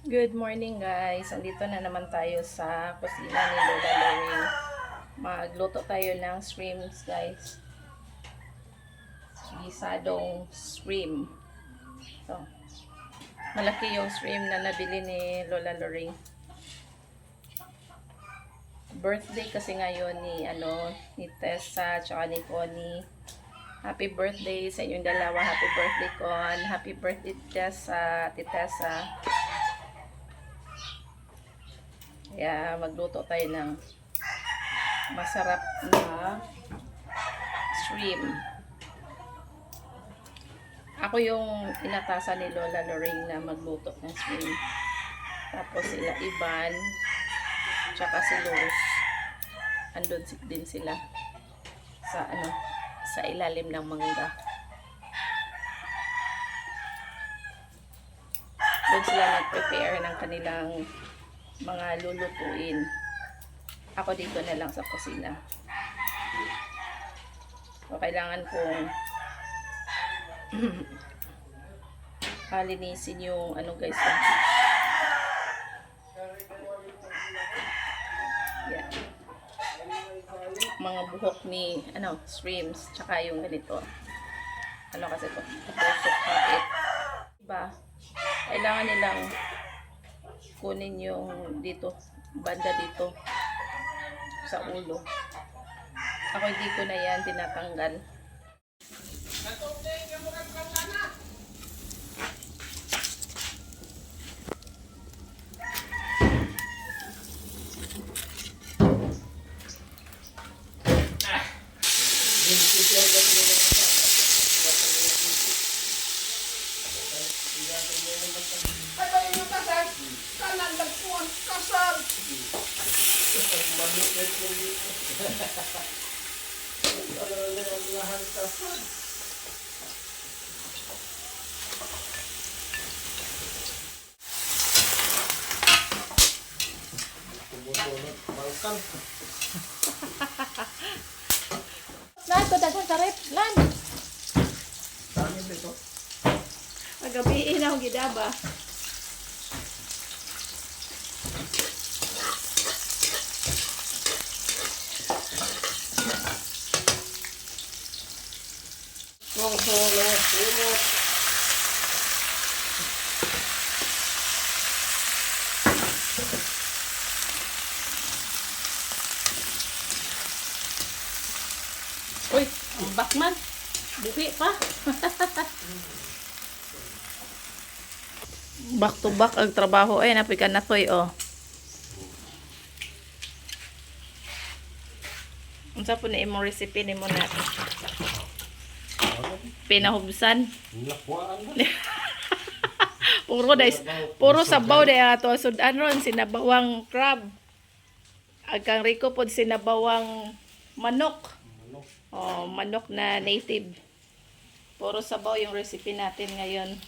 Good morning guys. Andito na naman tayo sa kusina ni Lola Lorraine. Magluto tayo ng shrimps guys. Gisadong shrimp. So, malaki yung shrimp na nabili ni Lola Lorraine. Birthday kasi ngayon ni Tessa at ni Connie. Happy birthday sa inyong dalawa. Happy birthday Con. Happy birthday Tessa, Tessa. Kaya magluto tayo ng masarap na shrimp. Ako yung inatasan ni Lola Lorraine na magluto ng shrimp. Tapos sila Ivan, tsaka si Luz. Andun din sila sa ilalim ng mangga. Doon sila nag-prepare ng kanilang mga lulutuin. Ako dito na lang sa kusina. So, kailangan kong linisin yung guys. Yeah. Mga buhok ni shrimps, tsaka yung ganito. Kasi to? Tusok kapit. Diba? Kailangan nilang kunin yung banda dito sa ulo. Ako hindi ko na yan tinatanggal. Lan, ko daghang karep, lan. Dami dito. Agabiin ako gidaba. Uy, bakman. Buhi pa. Back to back ang trabaho. Ay, napikan na to oh. Unsa po na imong recipe ni mo na? Pinahubsan. Puro sabaw day ato sudan ron sinabawang crab. Agkang riko pod sinabawang manok. Oh, manok na native. Puro sabaw yung recipe natin ngayon.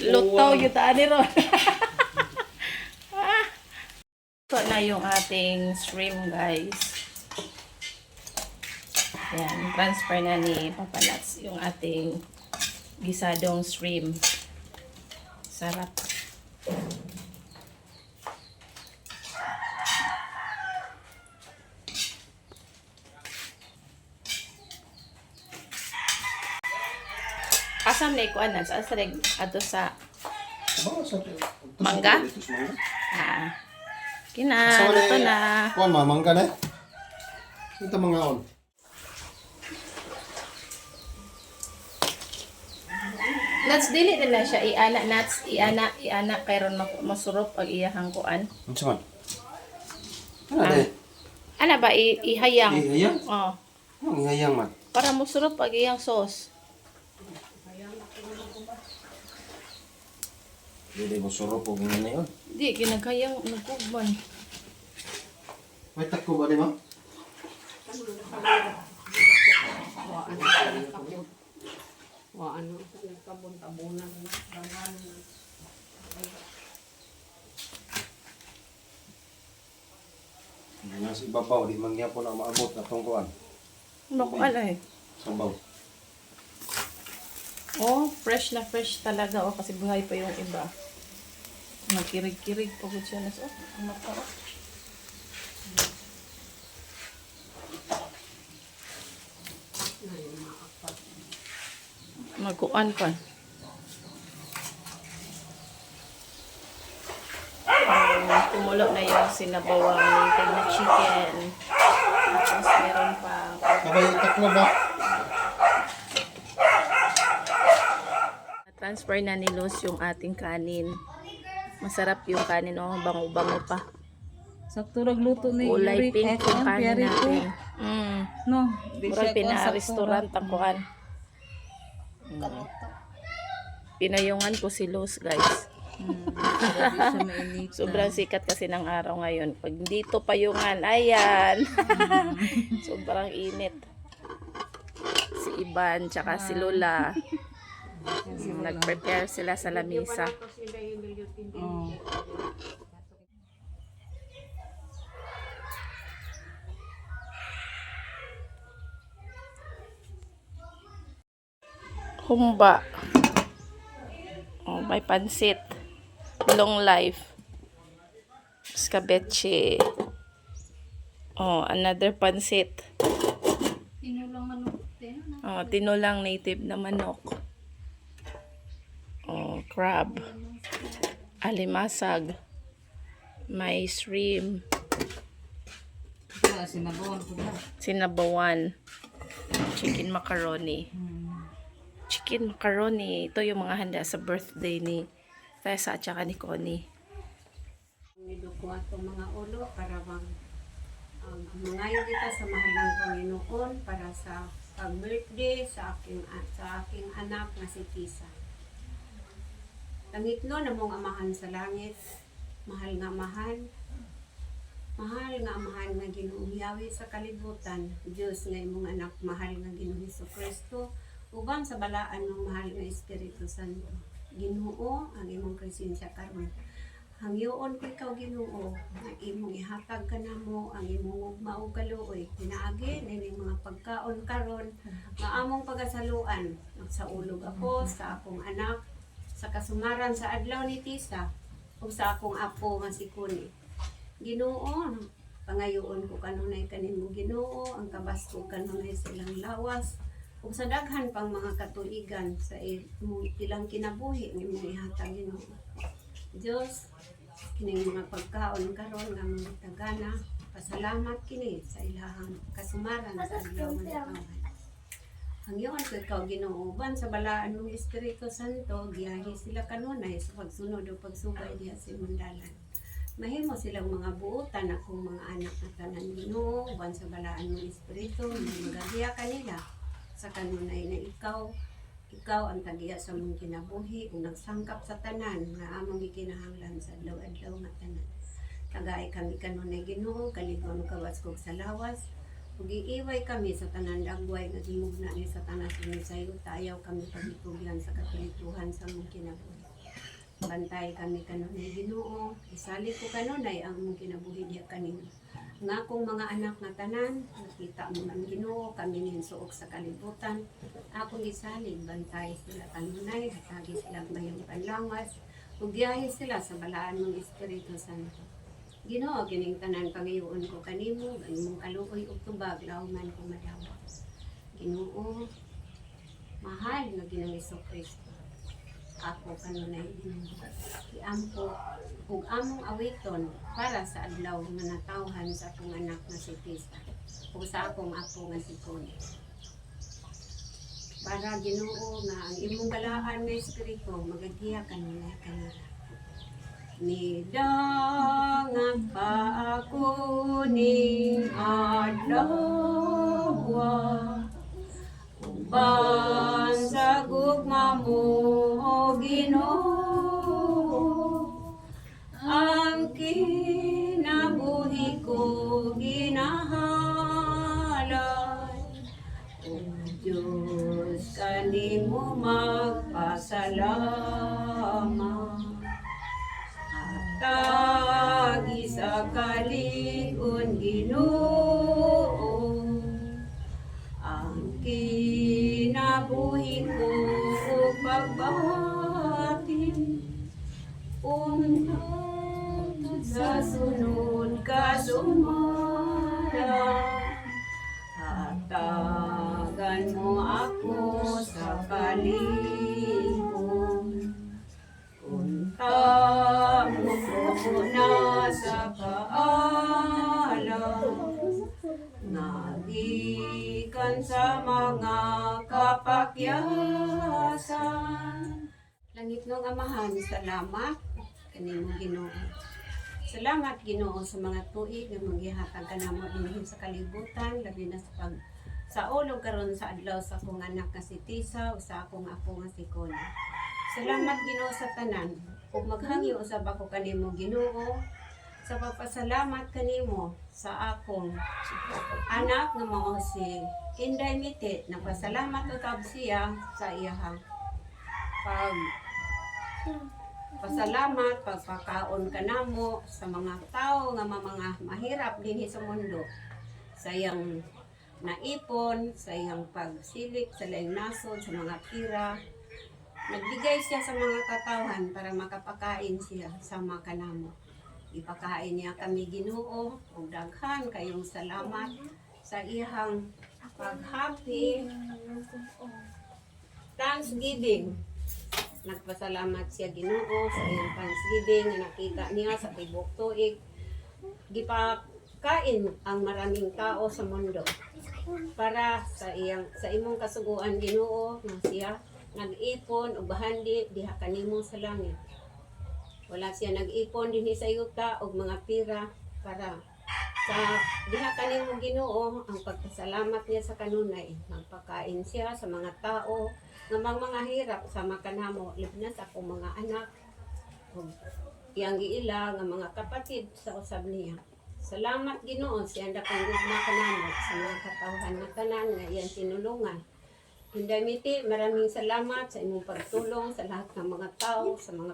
Lutaw yung taani ron. Ito na yung ating shrimp guys. Yan, transfer na ni Papa Nats yung ating gisadong shrimp. Sarap. Asam na ikuan Nats? Asa na ato sa mangga? Kina, ito na. Kuan mangga na. Ito mga on. Nats dili na siya iana Nats, iana kayron masurop pag iyahang kuan. Unsa man? Ano Ana ba ihayang? Ihayang? Oh. Ang ihayang man. Para masurop pag iyang sauce. Dili mo surop og ngani yun. Di ginagayang nagkugman. May takko ba di mo? Nagkabon-tabunan. Nga si babaw di man gyapon na maabot na tong kuan. Nakuan ay. Sabaw. Oh, fresh na fresh talaga. Oh, kasi buhay pa yung iba. Nagkirig-kirig. Pagod siya na. Oh, ang mata. Oh. Magkuan pa. Tumulo na yung sinabawang native na chicken. Tapos meron pa. Sabay taklo ba? Transfer na ni Luz yung ating kanin. Masarap yung kanin. Oh, bango-bango pa. Sakto ragluto ni Kulay Yurik. pink yung kanin natin. No, Murag pina-restaurant ang kuan. Pinayungan ko si Luz, guys. Sobrang sikat kasi ng araw ngayon. Pag dito payungan, ayan. Sobrang init. Si Iban, tsaka si Lola. Nag-prepare sila sa lamisa. Oh. Humba. Oh, may pansit. Long life. Escabeche. Oh, another pansit. Oh, tinulang native na manok. Oh, crab. Alimasag. May shrimp. Sinabawan ko na. Sinabawan. Chicken macaroni. Chicken macaroni. Ito yung mga handa sa birthday ni Tessa at saka ni Connie. Niduko ato mga ulo para bang mangayo kita sa mahal ng Panginoon para sa pag-birthday sa aking anak na si Tisa. Tangitno na mong amahan sa langit, mahal nga amahan nga Ginoong Yahweh sa kalibutan, Diyos nga imong anak mahal nga Ginoong Hesukristo, uban sa balaan ng mahal nga Espiritu Santo. Ginoo ang imong presensya karon. Hangyoon ko ikaw Ginoo, nga imong ihatag kanamo ang imong ugma ug kaluoy. Pinaagi nining mga pagkaon karon nga among pagasaluan. Magsaulog ako sa akong anak sa kasumaran sa adlaw ni Tisa ug sa akong apo nga si Connie. Ginoo, pangayoon ko kanunay kanimo Ginoo, ang kabasto kanunay sa ilang lawas ug sa daghan pang mga katuigan sa ilang kinabuhi nga imong ihatag Ginoo. Diyos, kining mga pagkaon karon nga mga tagana, pasalamat kini sa ilahang kasumaran sa adlaw nga nakawan. Hangyoon ko ikaw Ginoo, uban sa balaan ng Espiritu Santo, giyahi sila kanunay sa pagsunod o pagsubay diha sa imong dalan. Mahimo silang mga buotan akong mga anak na tanan Ginoo, uban sa balaan ng Espiritu, magagiya kanila sa kanunay na ikaw ang tagiya sa mong kinabuhi ug nagsangkap sa tanan nga among gikinahanglan sa adlaw-adlaw nga tanan. Tagay kami kanunay Ginoo, kalibon kawas kog sa lawas. Ug iiway kami sa tanan dagway nga gimugna ni Satanas ni sayo tayaw kami pagitugyan sa kapilituhan sa mong kinabuhi. Bantay kami kanunay Ginoo, isali ko kanunay ang mong kinabuhi diha kanimo. Nga akong mga anak nga tanan, nakita mo ng Ginoo, kami ninsuok sa kalibutan. Akong isalig, bantay sila kanunay, hatagi sila mayong panlangas, ug giyahi sila sa balaan ng Espiritu Santo. Ginoo, kining tanan pangayoon ko kanimo, ganimong kaluoy ug tubag, lawman ko madawa. Ginoo, mahal nga Ginoong Hesukristo. Ako kanunay Ginoo. Iampo ug among awiton para sa adlaw nga natawhan sa akong anak nga si Tisa ug sa akong apo nga si Connie. Para Ginoo nga ang imong balaan nga espiritu magagiya kanunay kanila. Nidangat pa ako ning adlaw uban sa gugma mo o Ginoo, ang kinabuhi ko ginahalay. O Diyos, kanimo magpasalamat. Tagi sa kalikon Ginoo, ang kinabuhi ko pagbahati unod sa sunod ka sumara. Hatagan mo ako sa kalihon, unta mo ko na sa kaalam, nagikan sa mga kapakyasan. Langit ng Amahan, salamat kanimo Ginoo. Salamat Ginoo sa mga tuig nga maghihatag kanamo dinhi sa kalibutan, labi na sa ulog karon sa adlaw sa akong anak nga si Tisa o sa akong apo nga si Connie. Salamat Ginoo sa tanan ug maghangyo usab ako kanimo Ginoo sa pagpasalamat kanimo sa akong anak nga mao si Inday Miti. Nagpasalamat usab siya sa iyang pasalamat, pagpakaon ka namo sa mga tao nga mga mahirap dinhi sa mundo. Sa iyang naipon, sa iyang pagsilik, sa laing nasod, sa mga pira. Nagbigay siya sa mga katawhan para makapakain siya sa mga kanamo. Ipakain niya kami Ginoo, ug daghan kayong salamat sa iyang pag-happy Thanksgiving. Nagpasalamat siya Ginoo sa iyang Thanksgiving na nakita niya sa tibok tuig. Gipakain ang maraming tao sa mundo para sa imong kasuguan Ginoo nga siya nag-ipon og bahandi diha kanimo sa langit. Wala siya nag-ipon dinhi sa yuta og mga pira para sa diha kanimo Ginoo. Ang pagpasalamat niya sa kanunay, magpakain siya sa mga tao nga mga hirap sa makanamo, libna sa akong mga anak ug iyang giila nga mga kapatid sa usab niya. Salamat Ginoo siya dakang gugma kanamo sa mga katawhan nga tanan nga iyang tinulungan. Inday Miti, maraming salamat sa imong pagtulong sa lahat ng mga tao, sa mga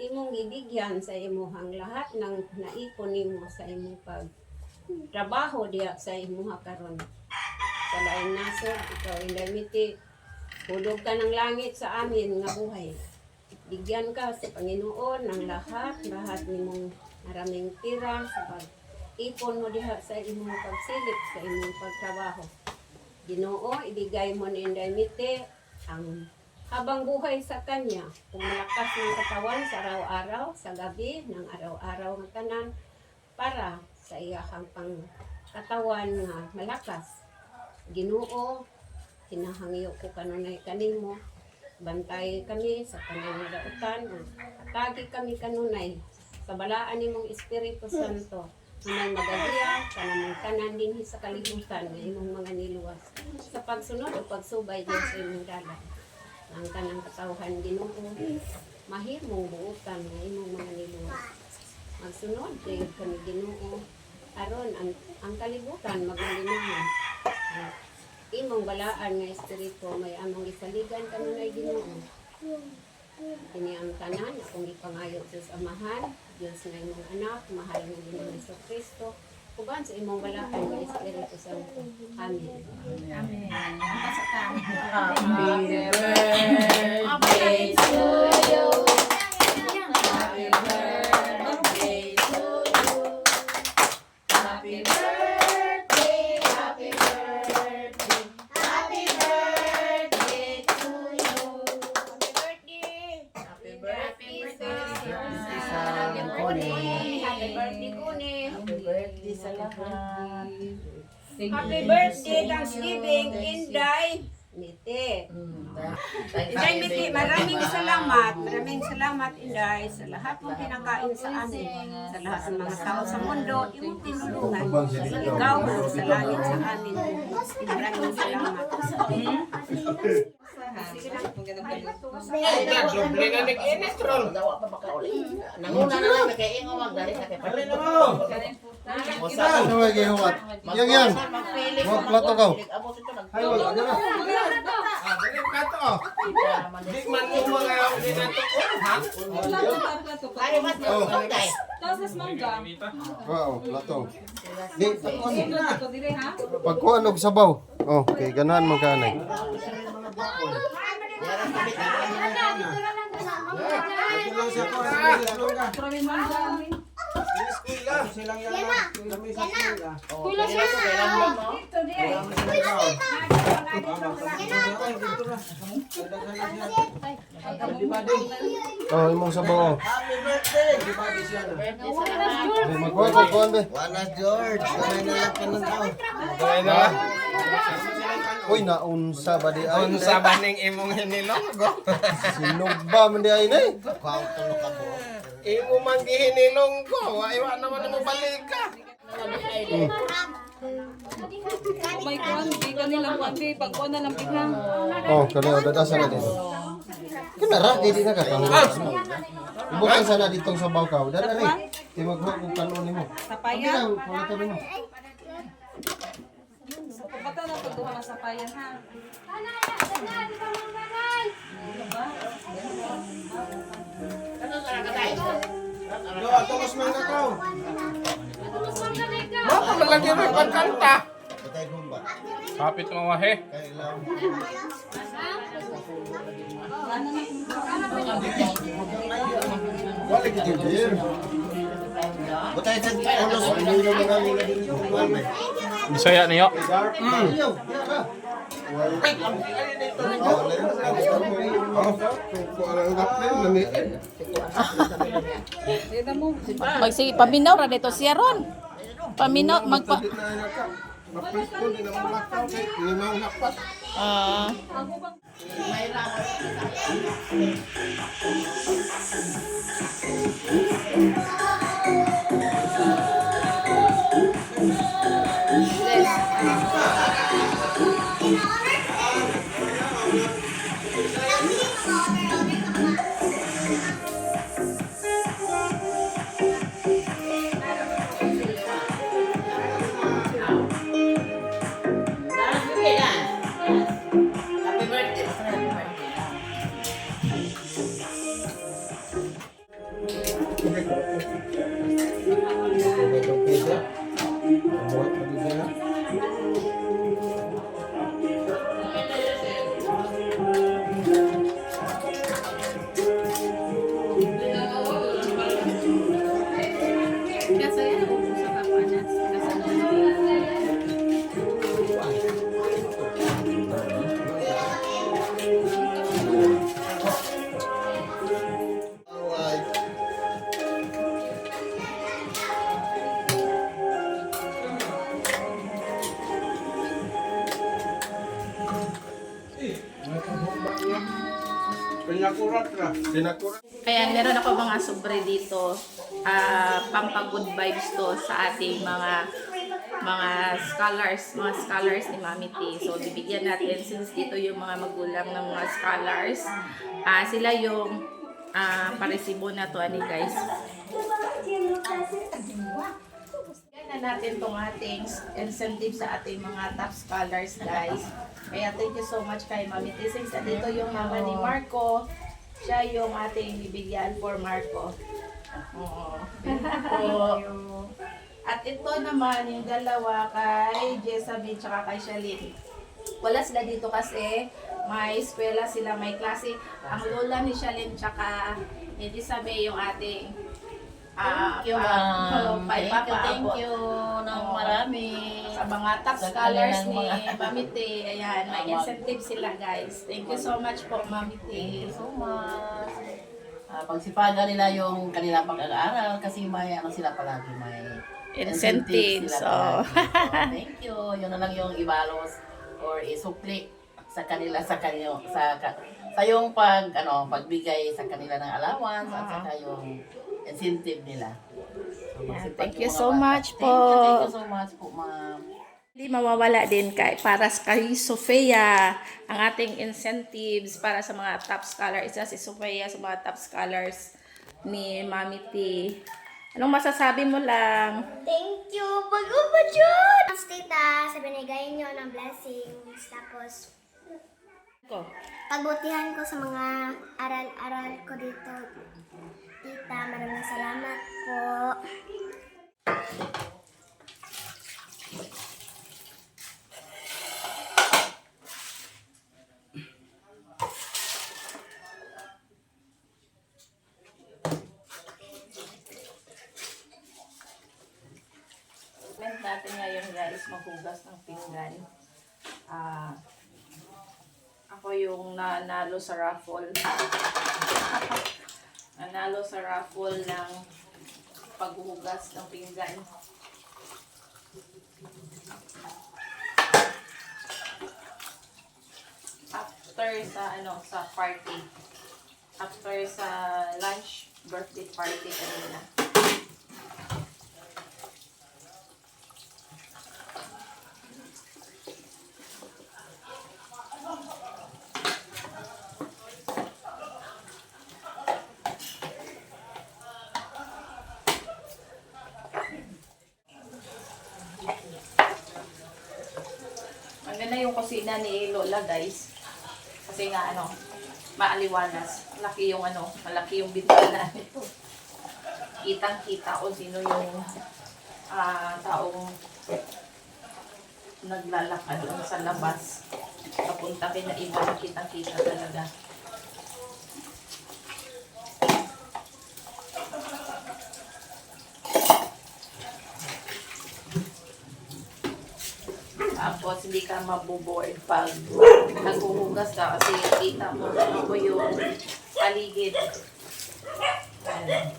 imong gibigyan sa imong lahat ng naipon nimo sa imong pagtrabaho diha sa imong karon. Sa laing nasod, ikaw Inday Miti, hulog ka ng langit sa amin nga buhay. Bigyan ka sa Panginoon ng lahat nimong maraming tira sa pag-ipon mo diha sa imong pagsilip, sa imong pagtrabaho. Ginoo, ibigay mo ni Inday Miti ang habang buhay sa kanya, kung malakas ng katawan sa araw-araw, sa gabi, ng araw-araw ng tanan, para sa iyahang pang katawan nga malakas. Ginoo, hinahangyo ko kanunay kanimo, bantay kami sa kanang dautan, atagi kami kanunay sa balaan nimong Espiritu Santo, na may magagaya kanang tanan dinhi sa kalibutan nga imong mga niluwas sa pagsunod o pagsubay diyan sa imong dalan. Ang tanang katawhan Ginoo, mahimong buutan nga imong mga niluwas. Magsunod kay kami Ginoo aron ang kalibutan magalingon. Imong balaan nga espiritu may among isaligan kanunay Ginoo. Kini ang tanan akong ipangayo sa Amahan, Dios nga imong anak, mahal nga Ginoo Jesucristo, uban sa imong balaan nga Espiritu Santo. Amen. Amen. Happy birthday to you. Happy birthday to you. Happy birthday, happy birthday. Happy birthday to you. Happy birthday. Happy birthday. Happy birthday Connie. Happy birthday sa lahat. Happy birthday Thanksgiving Inday Miti. Inday Miti, maraming salamat. Maraming salamat Inday sa lahat ng pinakain sa amin. Sa lahat ng mga tao sa mundo, imong tinulungan. Ikaw sa langit sa amin. Maraming salamat. Doble na nag-inestrol. Nanguna na lang nag-iingaw magdali sa kay Pare. Ano ba gihuwat? Yang. Mga plato ka. Ay, wala na. Dali ka to. Di man mo mga dinatukon, ha? Ay, mas okay. Tapos mangga. Wow, plato. Di, Ito dire ha. pagkuhan og sabaw. Oh, kay ganahan man kanay. Ito lang siya ko. Maraming mangga. Eskwela. Silang yan. Kami sa eskwela. Kuya siya. Dito di ay. Oh, imong sabaw. Happy birthday! Magkuha ko kuan be. Wala George, kamay na lang ka ng tao. Magkuha na. Uy, naunsa ba di ay? Unsa ba ning imong hinilong? Sinog ba man di ay nay? Imo man gihinilong ko, iwa naman mo balik ka. Oh my God, hindi ka nilang wabi. Pagkuha na lang biglang. Oh, kani o dadasa na dito. Kinara di na ka kamo. Ibukan sana ditong sabaw ka. Dala ri. Di magkuha kung kanon nimo. Sapayan. Wala ta nimo. Pagkata na pagkuha ng sapayan ha. Yo, atong man na ka. Mapa malagi rin pagkanta. Kapit mo wahe. Wala gid dir. Butay sa ulos. Bisaya niyo. Dito mo. Magsige paminaw ra dito siya ron. Paminaw magpa Ah. Pinakurat ra. Ayan, meron ako mga sobre dito. Pampag-good vibes to sa ating mga scholars ni Mami T. So, bibigyan natin since dito yung mga magulang ng mga scholars. Sila yung paresibo na to, ani guys. Bigyan na natin tong ating incentive sa ating mga top scholars, guys. Kaya thank you so much kay Mami T. Since dito yung mama ni Marco, siya yung ating bibigyan for Marco. At ito naman yung dalawa kay Jesabine tsaka kay Shalyn. Wala sila dito kasi may eskwela sila, may klase. Ang lola ni Shalyn tsaka ni Jesabine yung ating Thank you, ma'am. Thank you ng marami. Sa mga top Sa scholars kanilang ni mga- Mami T. Ayan, may incentive sila, guys. Thank you so much po, Mami T. Thank you so much. Pagsipagan nila yung kanilang pag-aaral kasi may ano sila palagi, may Incentives, sila oh. palagi. Thank you. Yun na lang yung ibalos or isupli sa kanila sa yung pagbigay sa kanila ng allowance at saka yung incentive nila. So, magsipag thank yung you mga so bata. much po. Thank you so much po, ma'am. Hindi mawawala din para kay Sofia ang ating incentives para sa mga top scholars. Isa si Sofia sa mga top scholars ni Mami T. Anong masasabi mo lang? Thank you, Bagubajud! Tita, sa binigay niyo ng blessings. Tapos, pagbutihan ko sa mga aral-aral ko dito. Tita, maraming salamat po. paghugas ng pinggan. Ako yung nanalo sa raffle. Nanalo sa raffle ng paghuhugas ng pinggan. After sa party. After sa lunch, birthday party kanina. Ang ganda yung kusina ni Lola, guys. Kasi nga maaliwanas. Malaki yung bintana nito. Kitang-kita kung sino yung taong naglalakad doon sa labas. Papunta kina iba, kitang-kita talaga. Tapos, hindi ka maboboard pag naghuhugas ka kasi kita mo yung paligid. Ayan.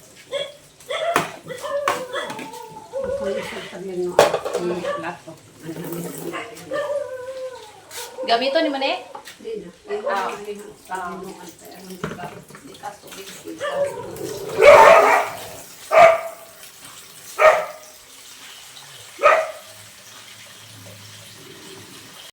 Gamito ni Mane? Di na. Di ka tubig.